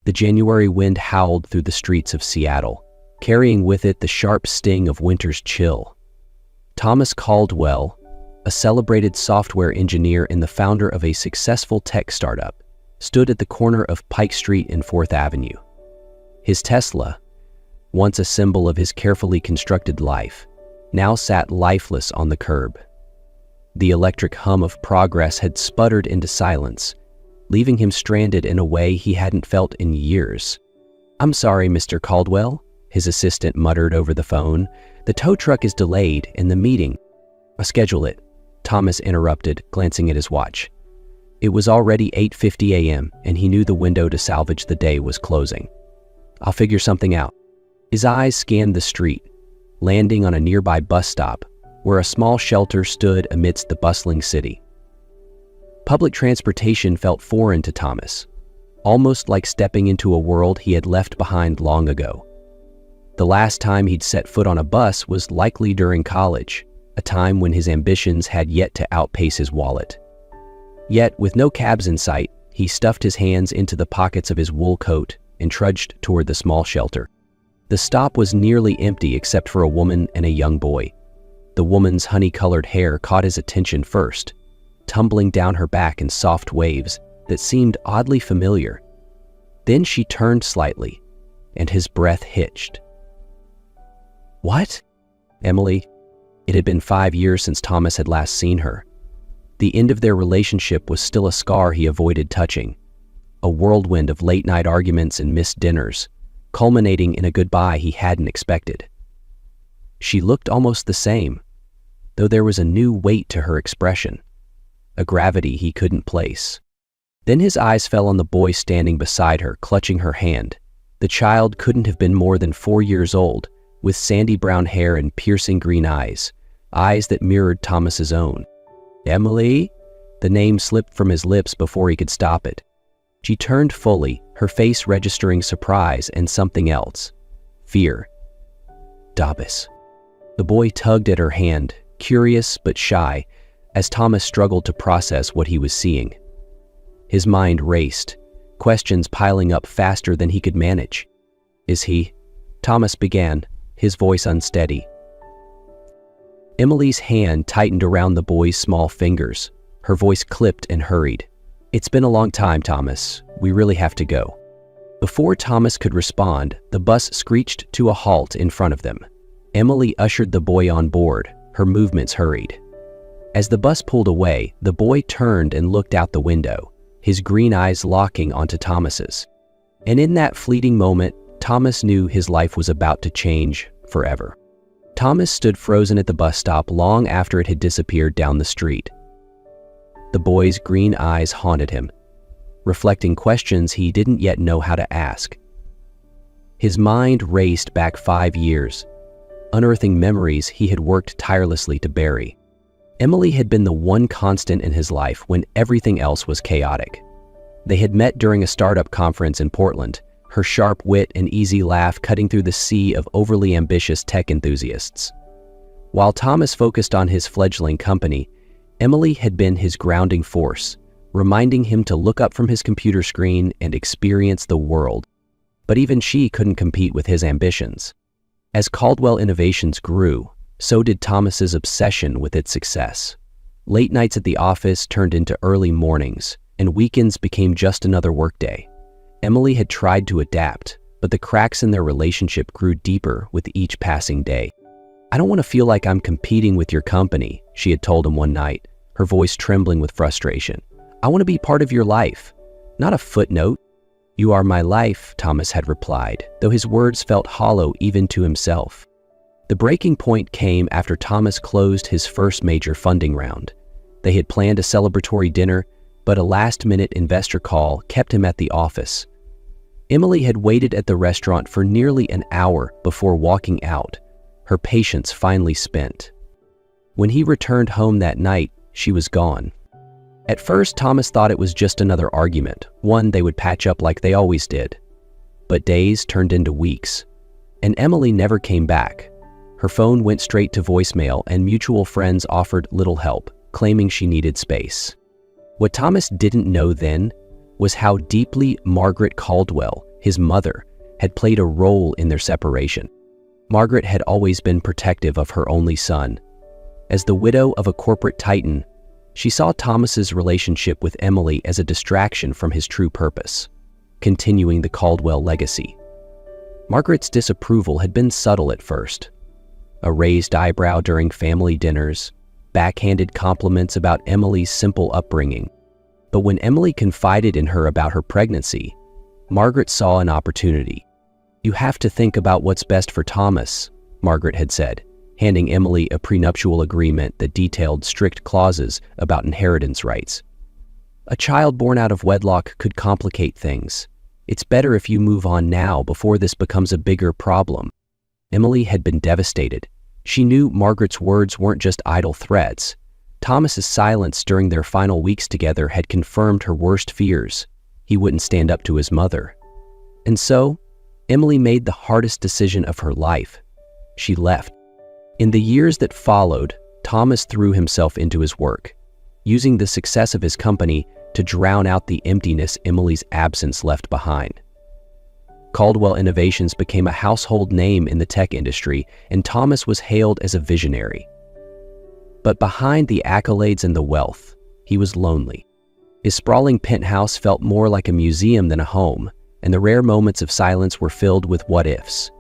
The January wind howled through the streets of Seattle, carrying with it the sharp sting of winter's chill. Thomas Caldwell, a celebrated software engineer and the founder of a successful tech startup, stood at the corner of Pike Street and 4th Avenue. His Tesla, once a symbol of his carefully constructed life, now sat lifeless on the curb. The electric hum of progress had sputtered into silence, leaving him stranded in a way he hadn't felt in years. "I'm sorry, Mr. Caldwell," his assistant muttered over the phone. "The tow truck is delayed and the meeting—" "Schedule it," Thomas interrupted, glancing at his watch. It was already 8:50 a.m., and he knew the window to salvage the day was closing. "I'll figure something out." His eyes scanned the street, landing on a nearby bus stop, where a small shelter stood amidst the bustling city. Public transportation felt foreign to Thomas, almost like stepping into a world he had left behind long ago. The last time he'd set foot on a bus was likely during college, a time when his ambitions had yet to outpace his wallet. Yet, with no cabs in sight, he stuffed his hands into the pockets of his wool coat and trudged toward the small shelter. The stop was nearly empty except for a woman and a young boy. The woman's honey-colored hair caught his attention first, tumbling down her back in soft waves that seemed oddly familiar. Then she turned slightly, and his breath hitched. "What?" "Emily." It had been 5 years since Thomas had last seen her. The end of their relationship was still a scar he avoided touching, a whirlwind of late-night arguments and missed dinners, culminating in a goodbye he hadn't expected. She looked almost the same, though there was a new weight to her expression, a gravity he couldn't place. Then his eyes fell on the boy standing beside her, clutching her hand. The child couldn't have been more than 4 years old, with sandy brown hair and piercing green eyes that mirrored Thomas's own. "Emily?" The name slipped from his lips before he could stop it. She turned fully, her face registering surprise and something else. Fear. "Dabis." The boy tugged at her hand, curious but shy, as Thomas struggled to process what he was seeing. His mind raced, questions piling up faster than he could manage. "Is he?" Thomas began, his voice unsteady. Emily's hand tightened around the boy's small fingers. Her voice clipped and hurried. "It's been a long time, Thomas. We really have to go." Before Thomas could respond, the bus screeched to a halt in front of them. Emily ushered the boy on board, her movements hurried. As the bus pulled away, the boy turned and looked out the window, his green eyes locking onto Thomas's. And in that fleeting moment, Thomas knew his life was about to change forever. Thomas stood frozen at the bus stop long after it had disappeared down the street. The boy's green eyes haunted him, reflecting questions he didn't yet know how to ask. His mind raced back 5 years, unearthing memories he had worked tirelessly to bury. Emily had been the one constant in his life when everything else was chaotic. They had met during a startup conference in Portland, her sharp wit and easy laugh cutting through the sea of overly ambitious tech enthusiasts. While Thomas focused on his fledgling company, Emily had been his grounding force, reminding him to look up from his computer screen and experience the world. But even she couldn't compete with his ambitions. As Caldwell Innovations grew, so did Thomas's obsession with its success. Late nights at the office turned into early mornings, and weekends became just another workday. Emily had tried to adapt, but the cracks in their relationship grew deeper with each passing day. "I don't want to feel like I'm competing with your company," she had told him one night, her voice trembling with frustration. "I want to be part of your life, not a footnote." "You are my life," Thomas had replied, though his words felt hollow even to himself. The breaking point came after Thomas closed his first major funding round. They had planned a celebratory dinner, but a last-minute investor call kept him at the office. Emily had waited at the restaurant for nearly an hour before walking out, her patience finally spent. When he returned home that night, she was gone. At first, Thomas thought it was just another argument, one they would patch up like they always did. But days turned into weeks, and Emily never came back. Her phone went straight to voicemail, and mutual friends offered little help, claiming she needed space. What Thomas didn't know then was how deeply Margaret Caldwell his mother, had played a role in their separation. Margaret had always been protective of her only son. As the widow of a corporate titan, she saw Thomas's relationship with Emily as a distraction from his true purpose, continuing the Caldwell legacy. Margaret's disapproval had been subtle at first. A raised eyebrow during family dinners, backhanded compliments about Emily's simple upbringing. But when Emily confided in her about her pregnancy, Margaret saw an opportunity. "You have to think about what's best for Thomas," Margaret had said, handing Emily a prenuptial agreement that detailed strict clauses about inheritance rights. "A child born out of wedlock could complicate things. It's better if you move on now before this becomes a bigger problem." Emily had been devastated. She knew Margaret's words weren't just idle threats. Thomas's silence during their final weeks together had confirmed her worst fears. He wouldn't stand up to his mother. And so, Emily made the hardest decision of her life. She left. In the years that followed, Thomas threw himself into his work, using the success of his company to drown out the emptiness Emily's absence left behind. Caldwell Innovations became a household name in the tech industry, and Thomas was hailed as a visionary. But behind the accolades and the wealth, he was lonely. His sprawling penthouse felt more like a museum than a home, and the rare moments of silence were filled with what-ifs.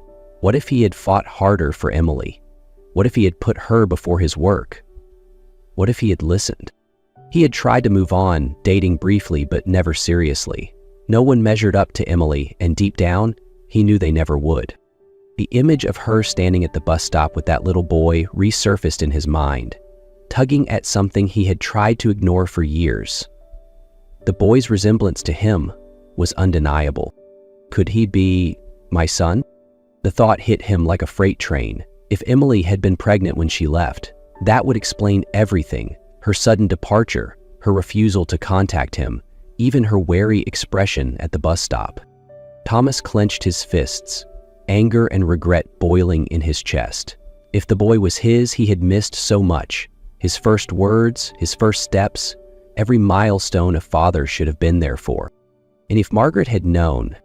What if he had fought harder for Emily? What if he had put her before his work? What if he had listened? He had tried to move on, dating briefly but never seriously. No one measured up to Emily, and deep down, he knew they never would. The image of her standing at the bus stop with that little boy resurfaced in his mind, tugging at something he had tried to ignore for years. The boy's resemblance to him was undeniable. Could he be my son? The thought hit him like a freight train. If Emily had been pregnant when she left, that would explain everything: her sudden departure, her refusal to contact him, even her wary expression at the bus stop. Thomas clenched his fists, anger and regret boiling in his chest. If the boy was his, he had missed so much. His first words, his first steps, every milestone a father should have been there for. And if Margaret had known,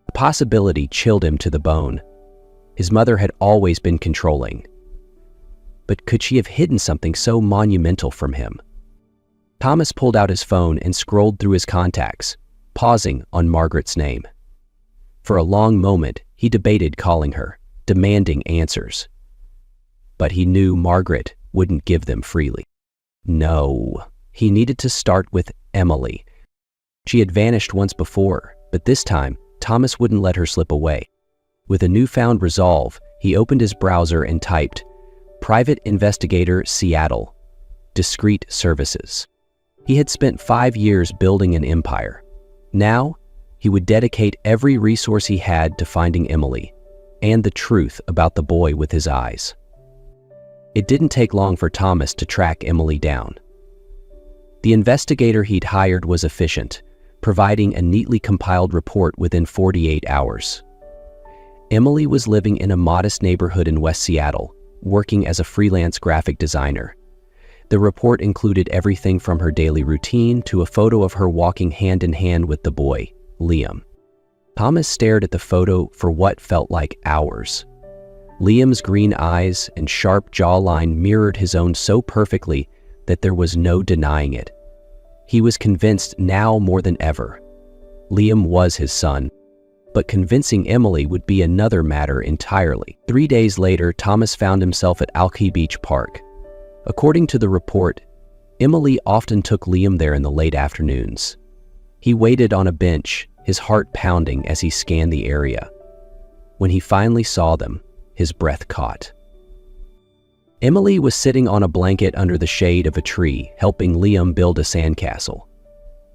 the possibility chilled him to the bone. His mother had always been controlling. But could she have hidden something so monumental from him? Thomas pulled out his phone and scrolled through his contacts, pausing on Margaret's name. For a long moment, he debated calling her, demanding answers. But he knew Margaret wouldn't give them freely. No, he needed to start with Emily. She had vanished once before, but this time, Thomas wouldn't let her slip away. With a newfound resolve, he opened his browser and typed, "Private Investigator Seattle, Discreet Services." He had spent 5 years building an empire. Now, he would dedicate every resource he had to finding Emily and the truth about the boy with his eyes. It didn't take long for Thomas to track Emily down. The investigator he'd hired was efficient, providing a neatly compiled report within 48 hours. Emily was living in a modest neighborhood in West Seattle, working as a freelance graphic designer. The report included everything from her daily routine to a photo of her walking hand in hand with the boy, Liam. Thomas stared at the photo for what felt like hours. Liam's green eyes and sharp jawline mirrored his own so perfectly that there was no denying it. He was convinced now more than ever. Liam was his son, but convincing Emily would be another matter entirely. 3 days later, Thomas found himself at Alki Beach Park. According to the report, Emily often took Liam there in the late afternoons. He waited on a bench, his heart pounding as he scanned the area. When he finally saw them, his breath caught. Emily was sitting on a blanket under the shade of a tree, helping Liam build a sandcastle.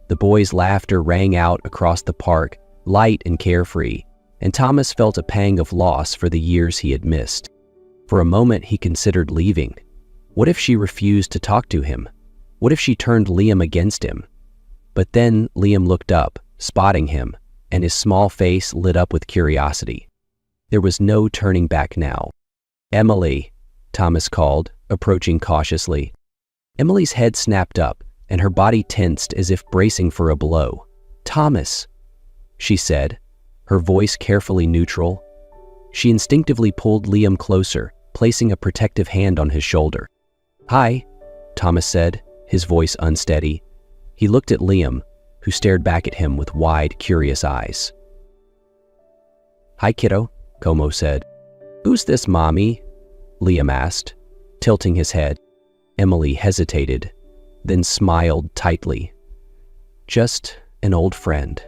The boy's laughter rang out across the park, light and carefree, and Thomas felt a pang of loss for the years he had missed. For a moment, he considered leaving. What if she refused to talk to him? What if she turned Liam against him? But then Liam looked up, spotting him, and his small face lit up with curiosity. There was no turning back now. "Emily," Thomas called, approaching cautiously. Emily's head snapped up, and her body tensed as if bracing for a blow. "Thomas," she said, her voice carefully neutral. She instinctively pulled Liam closer, placing a protective hand on his shoulder. "Hi," Thomas said, his voice unsteady. He looked at Liam, who stared back at him with wide, curious eyes. "Hi, kiddo," Como said. "Who's this, Mommy?" Liam asked, tilting his head. Emily hesitated, then smiled tightly. "Just an old friend."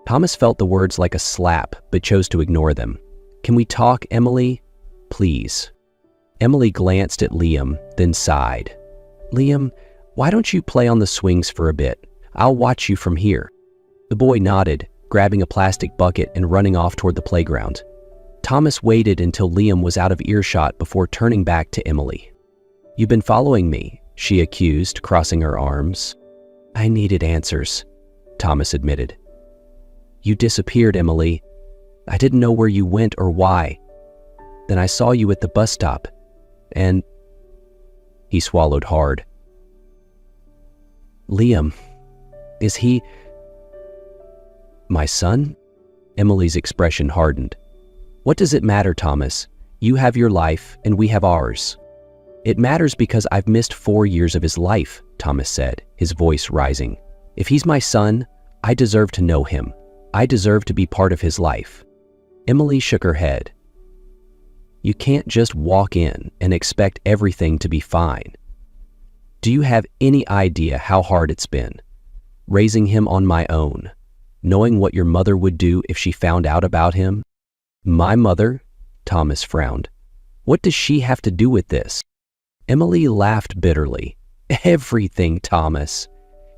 Thomas felt the words like a slap, but chose to ignore them. "Can we talk, Emily? Please." Emily glanced at Liam, then sighed. "Liam, why don't you play on the swings for a bit? I'll watch you from here." The boy nodded, grabbing a plastic bucket and running off toward the playground. Thomas waited until Liam was out of earshot before turning back to Emily. "You've been following me," she accused, crossing her arms. "I needed answers," Thomas admitted. "You disappeared, Emily. I didn't know where you went or why. Then I saw you at the bus stop, and..." He swallowed hard. "Liam, is he my son?" Emily's expression hardened. "What does it matter, Thomas? You have your life, and we have ours." "It matters because I've missed 4 years of his life," Thomas said, his voice rising. "If he's my son, I deserve to know him. I deserve to be part of his life." Emily shook her head. "You can't just walk in and expect everything to be fine. Do you have any idea how hard it's been? Raising him on my own, knowing what your mother would do if she found out about him?" "My mother?" Thomas frowned. "What does she have to do with this?" Emily laughed bitterly. "Everything, Thomas.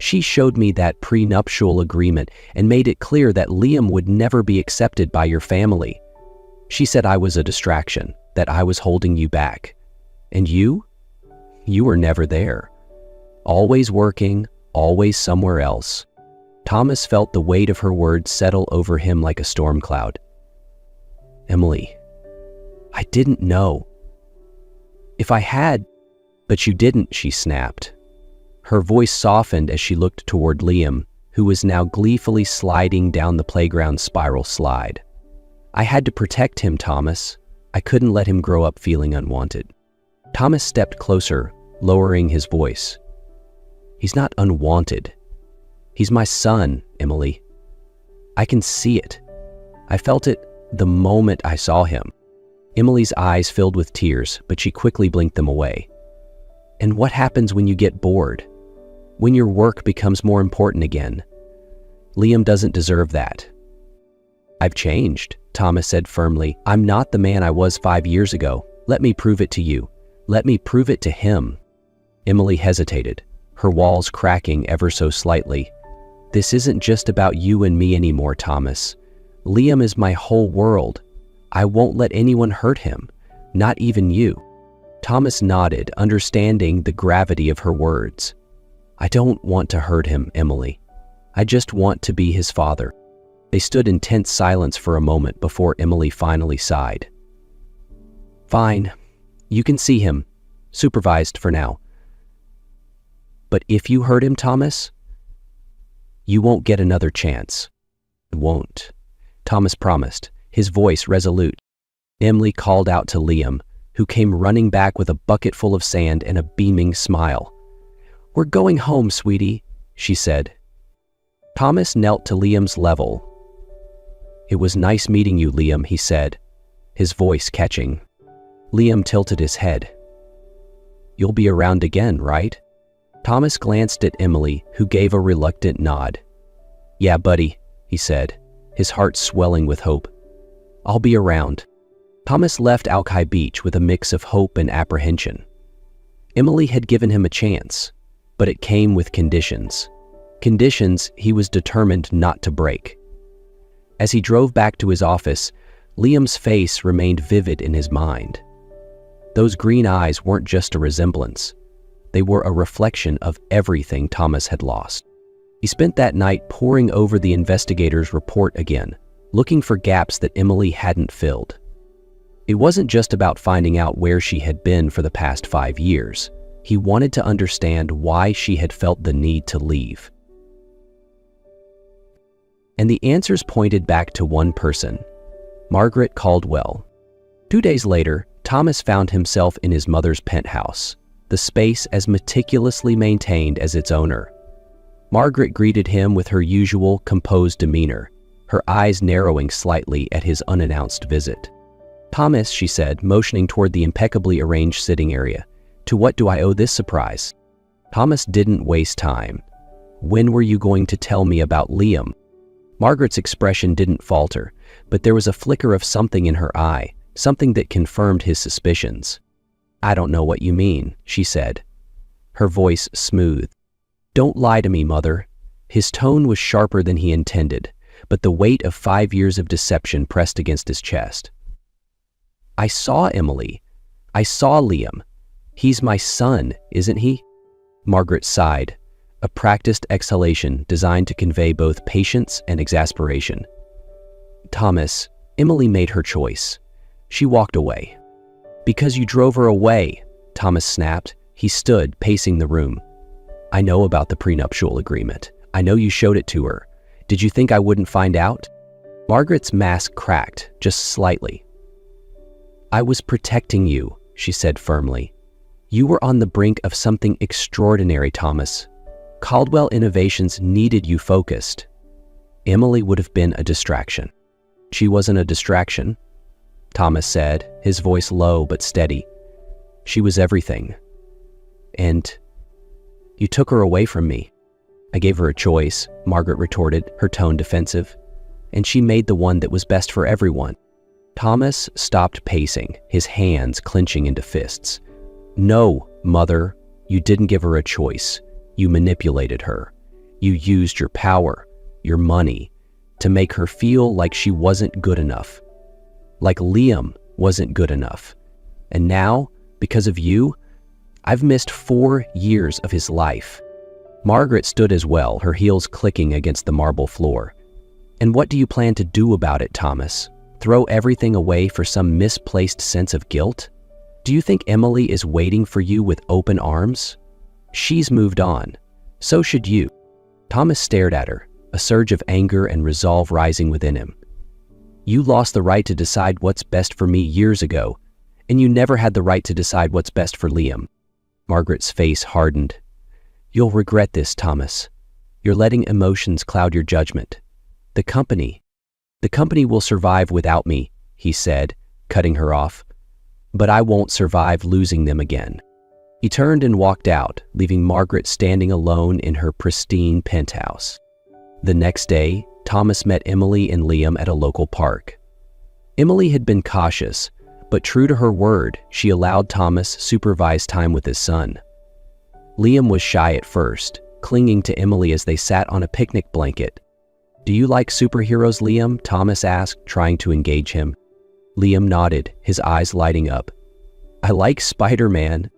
She showed me that prenuptial agreement and made it clear that Liam would never be accepted by your family. She said I was a distraction, that I was holding you back. And you? You were never there. Always working, always somewhere else." Thomas felt the weight of her words settle over him like a storm cloud. "Emily, I didn't know. If I had..." "But you didn't," she snapped. Her voice softened as she looked toward Liam, who was now gleefully sliding down the playground spiral slide. "I had to protect him, Thomas. I couldn't let him grow up feeling unwanted." Thomas stepped closer, lowering his voice. "He's not unwanted. He's my son, Emily. I can see it. I felt it the moment I saw him." Emily's eyes filled with tears, but she quickly blinked them away. "And what happens when you get bored? When your work becomes more important again? Liam doesn't deserve that." "I've changed," Thomas said firmly. "I'm not the man I was 5 years ago. Let me prove it to you. Let me prove it to him." Emily hesitated, her walls cracking ever so slightly. "This isn't just about you and me anymore, Thomas. Liam is my whole world. I won't let anyone hurt him, not even you." Thomas nodded, understanding the gravity of her words. "I don't want to hurt him, Emily. I just want to be his father." They stood in tense silence for a moment before Emily finally sighed. "Fine, you can see him, supervised for now. But if you hurt him, Thomas, you won't get another chance." "Won't," Thomas promised, his voice resolute. Emily called out to Liam, who came running back with a bucket full of sand and a beaming smile. "We're going home, sweetie," she said. Thomas knelt to Liam's level. "It was nice meeting you, Liam," he said, his voice catching. Liam tilted his head. "You'll be around again, right?" Thomas glanced at Emily, who gave a reluctant nod. "Yeah, buddy," he said, his heart swelling with hope. "I'll be around." Thomas left Alki Beach with a mix of hope and apprehension. Emily had given him a chance, but it came with conditions. Conditions he was determined not to break. As he drove back to his office, Liam's face remained vivid in his mind. Those green eyes weren't just a resemblance. They were a reflection of everything Thomas had lost. He spent that night poring over the investigator's report again, looking for gaps that Emily hadn't filled. It wasn't just about finding out where she had been for the past 5 years. He wanted to understand why she had felt the need to leave. And the answers pointed back to one person, Margaret Caldwell. 2 days later, Thomas found himself in his mother's penthouse, the space as meticulously maintained as its owner. Margaret greeted him with her usual composed demeanor, her eyes narrowing slightly at his unannounced visit. "Thomas," she said, motioning toward the impeccably arranged sitting area, "to what do I owe this surprise?" Thomas didn't waste time. "When were you going to tell me about Liam?" Margaret's expression didn't falter, but there was a flicker of something in her eye, something that confirmed his suspicions. "I don't know what you mean," she said, her voice smooth. "Don't lie to me, Mother." His tone was sharper than he intended, but the weight of 5 years of deception pressed against his chest. "I saw Emily. I saw Liam. He's my son, isn't he?" Margaret sighed, a practiced exhalation designed to convey both patience and exasperation. "Thomas, Emily made her choice. She walked away." "Because you drove her away," Thomas snapped. He stood, pacing the room. "I know about the prenuptial agreement. I know you showed it to her. Did you think I wouldn't find out?" Margaret's mask cracked, just slightly. "I was protecting you," she said firmly. "You were on the brink of something extraordinary, Thomas. Caldwell Innovations needed you focused. Emily would have been a distraction." "She wasn't a distraction," Thomas said, his voice low but steady. "She was everything. And you took her away from me." "I gave her a choice," Margaret retorted, her tone defensive. "And she made the one that was best for everyone." Thomas stopped pacing, his hands clenching into fists. "No, Mother, you didn't give her a choice. You manipulated her. You used your power, your money, to make her feel like she wasn't good enough. Like Liam wasn't good enough. And now, because of you, I've missed 4 years of his life." Margaret stood as well, her heels clicking against the marble floor. "And what do you plan to do about it, Thomas? Throw everything away for some misplaced sense of guilt? Do you think Emily is waiting for you with open arms? She's moved on. So should you." Thomas stared at her, a surge of anger and resolve rising within him. "You lost the right to decide what's best for me years ago, and you never had the right to decide what's best for Liam." Margaret's face hardened. "You'll regret this, Thomas. You're letting emotions cloud your judgment. The company will survive without me," he said, cutting her off. "But I won't survive losing them again." He turned and walked out, leaving Margaret standing alone in her pristine penthouse. The next day, Thomas met Emily and Liam at a local park. Emily had been cautious, but true to her word, she allowed Thomas supervise time with his son. Liam was shy at first, clinging to Emily as they sat on a picnic blanket. "Do you like superheroes, Liam?" Thomas asked, trying to engage him. Liam nodded, his eyes lighting up. "I like Spider-Man."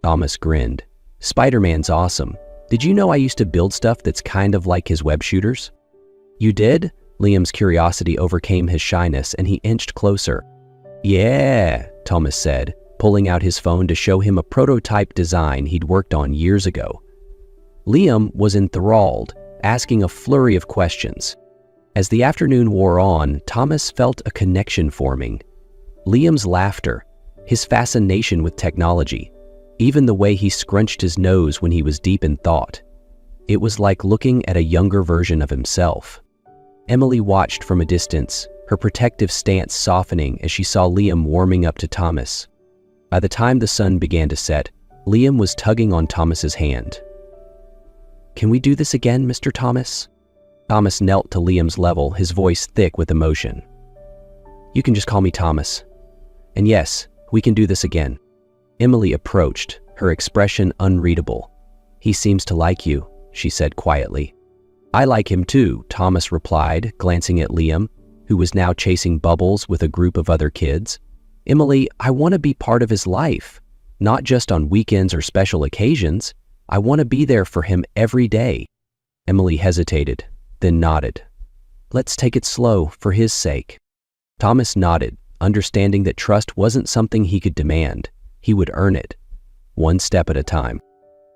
Thomas grinned. "Spider-Man's awesome. Did you know I used to build stuff that's kind of like his web shooters?" "You did?" Liam's curiosity overcame his shyness and he inched closer. "Yeah," Thomas said, pulling out his phone to show him a prototype design he'd worked on years ago. Liam was enthralled, asking a flurry of questions. As the afternoon wore on, Thomas felt a connection forming. Liam's laughter, his fascination with technology, even the way he scrunched his nose when he was deep in thought. It was like looking at a younger version of himself. Emily watched from a distance, her protective stance softening as she saw Liam warming up to Thomas. By the time the sun began to set, Liam was tugging on Thomas's hand. "Can we do this again, Mr. Thomas?" Thomas knelt to Liam's level, his voice thick with emotion. "You can just call me Thomas. And yes, we can do this again." Emily approached, her expression unreadable. "He seems to like you," she said quietly. "I like him too," Thomas replied, glancing at Liam, who was now chasing bubbles with a group of other kids. "Emily, I want to be part of his life, not just on weekends or special occasions. I want to be there for him every day." Emily hesitated, then nodded. "Let's take it slow, for his sake." Thomas nodded, understanding that trust wasn't something he could demand. He would earn it, one step at a time.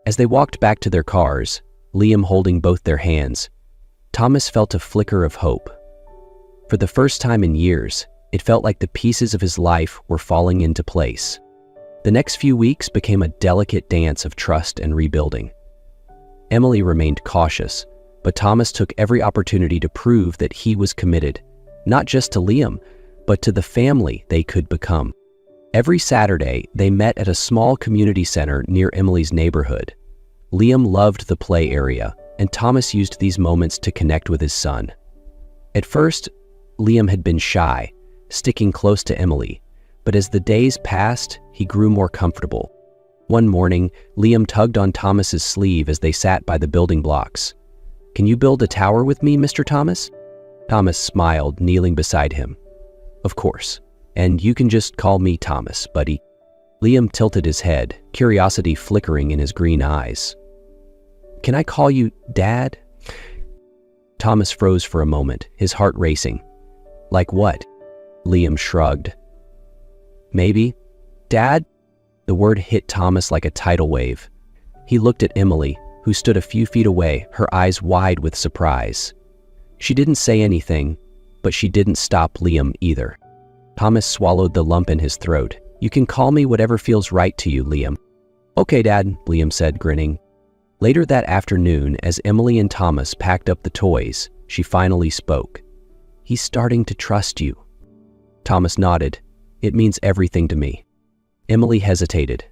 As they walked back to their cars, Liam holding both their hands, Thomas felt a flicker of hope. For the first time in years, it felt like the pieces of his life were falling into place. The next few weeks became a delicate dance of trust and rebuilding. Emily remained cautious, but Thomas took every opportunity to prove that he was committed, not just to Liam, but to the family they could become. Every Saturday, they met at a small community center near Emily's neighborhood. Liam loved the play area, and Thomas used these moments to connect with his son. At first, Liam had been shy, sticking close to Emily, but as the days passed, he grew more comfortable. One morning, Liam tugged on Thomas's sleeve as they sat by the building blocks. "Can you build a tower with me, Mr. Thomas?" Thomas smiled, kneeling beside him. "Of course, and you can just call me Thomas, buddy." Liam tilted his head, curiosity flickering in his green eyes. "Can I call you Dad?" Thomas froze for a moment, his heart racing. "Like what?" Liam shrugged. "Maybe. Dad?" The word hit Thomas like a tidal wave. He looked at Emily, who stood a few feet away, her eyes wide with surprise. She didn't say anything, but she didn't stop Liam either. Thomas swallowed the lump in his throat. "You can call me whatever feels right to you, Liam." "Okay, Dad," Liam said, grinning. Later that afternoon, as Emily and Thomas packed up the toys, she finally spoke. "He's starting to trust you." Thomas nodded. "It means everything to me." Emily hesitated.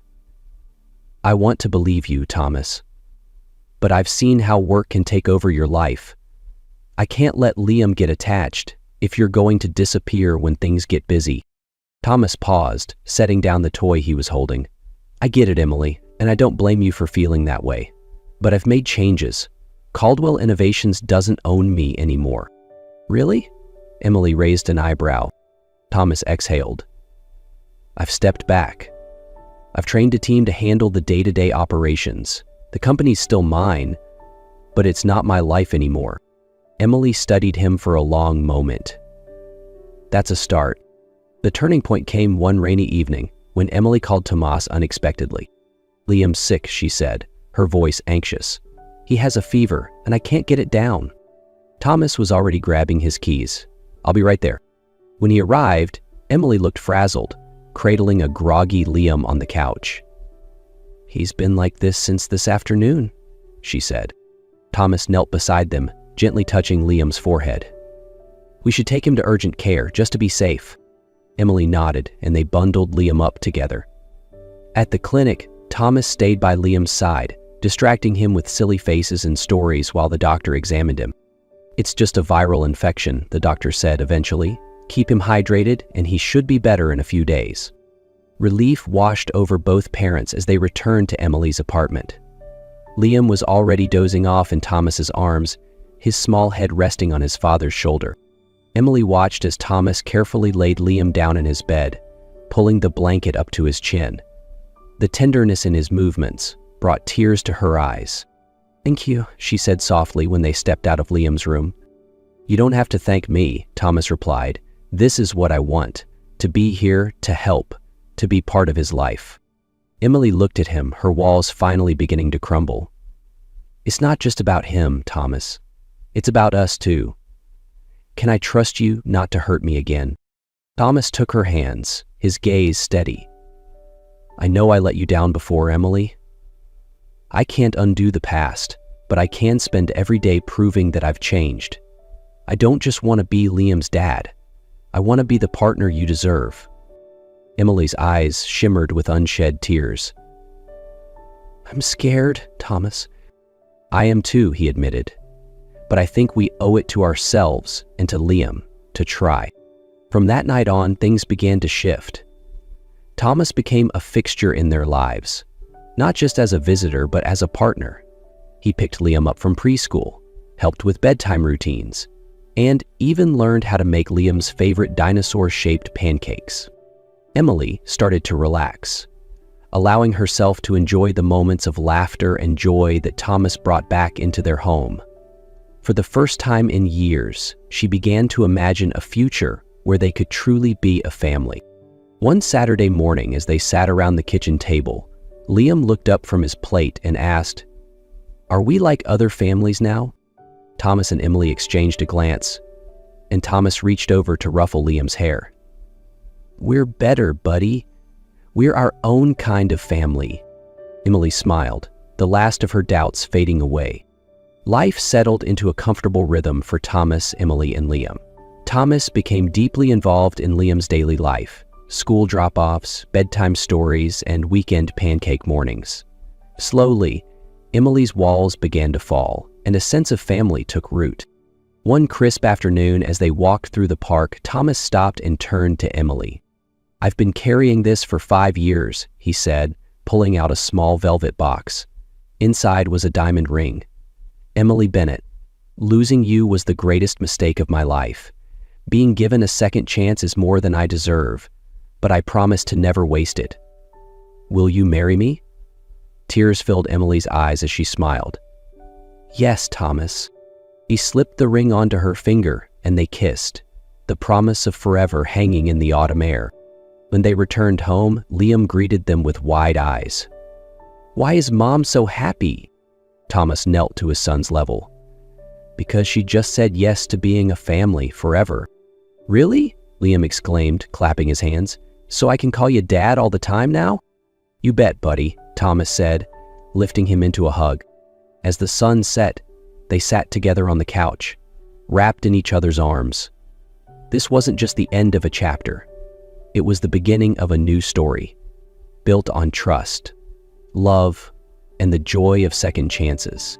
"I want to believe you, Thomas. But I've seen how work can take over your life. I can't let Liam get attached if you're going to disappear when things get busy." Thomas paused, setting down the toy he was holding. "I get it, Emily, and I don't blame you for feeling that way. But I've made changes. Caldwell Innovations doesn't own me anymore." "Really?" Emily raised an eyebrow. Thomas exhaled. "I've stepped back. I've trained a team to handle the day-to-day operations. The company's still mine, but it's not my life anymore." Emily studied him for a long moment. "That's a start." The turning point came one rainy evening when Emily called Tomas unexpectedly. "Liam's sick," she said, her voice anxious. "He has a fever, and I can't get it down." Thomas was already grabbing his keys. "I'll be right there." When he arrived, Emily looked frazzled, cradling a groggy Liam on the couch. "He's been like this since this afternoon," she said. Thomas knelt beside them, gently touching Liam's forehead. "We should take him to urgent care, just to be safe." Emily nodded, and they bundled Liam up together. At the clinic, Thomas stayed by Liam's side, distracting him with silly faces and stories while the doctor examined him. "It's just a viral infection," the doctor said eventually. "Keep him hydrated, and he should be better in a few days." Relief washed over both parents as they returned to Emily's apartment. Liam was already dozing off in Thomas's arms, his small head resting on his father's shoulder. Emily watched as Thomas carefully laid Liam down in his bed, pulling the blanket up to his chin. The tenderness in his movements brought tears to her eyes. "Thank you," she said softly when they stepped out of Liam's room. "You don't have to thank me," Thomas replied. "This is what I want, to be here, to help, to be part of his life." Emily looked at him, her walls finally beginning to crumble. "It's not just about him, Thomas. It's about us too. Can I trust you not to hurt me again?" Thomas took her hands, his gaze steady. "I know I let you down before, Emily. I can't undo the past, but I can spend every day proving that I've changed. I don't just want to be Liam's dad. I want to be the partner you deserve." Emily's eyes shimmered with unshed tears. "I'm scared, Thomas." "I am too," he admitted. "But I think we owe it to ourselves and to Liam to try." From that night on, things began to shift. Thomas became a fixture in their lives, not just as a visitor, but as a partner. He picked Liam up from preschool, helped with bedtime routines, and even learned how to make Liam's favorite dinosaur-shaped pancakes. Emily started to relax, allowing herself to enjoy the moments of laughter and joy that Thomas brought back into their home. For the first time in years, she began to imagine a future where they could truly be a family. One Saturday morning, as they sat around the kitchen table, Liam looked up from his plate and asked, "Are we like other families now?" Thomas and Emily exchanged a glance, and Thomas reached over to ruffle Liam's hair. "We're better, buddy. We're our own kind of family." Emily smiled, the last of her doubts fading away. Life settled into a comfortable rhythm for Thomas, Emily, and Liam. Thomas became deeply involved in Liam's daily life: school drop-offs, bedtime stories, and weekend pancake mornings. Slowly, Emily's walls began to fall, and a sense of family took root. One crisp afternoon, as they walked through the park, Thomas stopped and turned to Emily. "I've been carrying this for 5 years," he said, pulling out a small velvet box. Inside was a diamond ring. "Emily Bennett, losing you was the greatest mistake of my life. Being given a second chance is more than I deserve, but I promise to never waste it. Will you marry me?" Tears filled Emily's eyes as she smiled. "Yes, Thomas." He slipped the ring onto her finger, and they kissed, the promise of forever hanging in the autumn air. When they returned home, Liam greeted them with wide eyes. "Why is Mom so happy?" Thomas knelt to his son's level. "Because she just said yes to being a family forever." "Really?" Liam exclaimed, clapping his hands. "So I can call you Dad all the time now?" "You bet, buddy," Thomas said, lifting him into a hug. As the sun set, they sat together on the couch, wrapped in each other's arms. This wasn't just the end of a chapter. It was the beginning of a new story, built on trust, love, and the joy of second chances.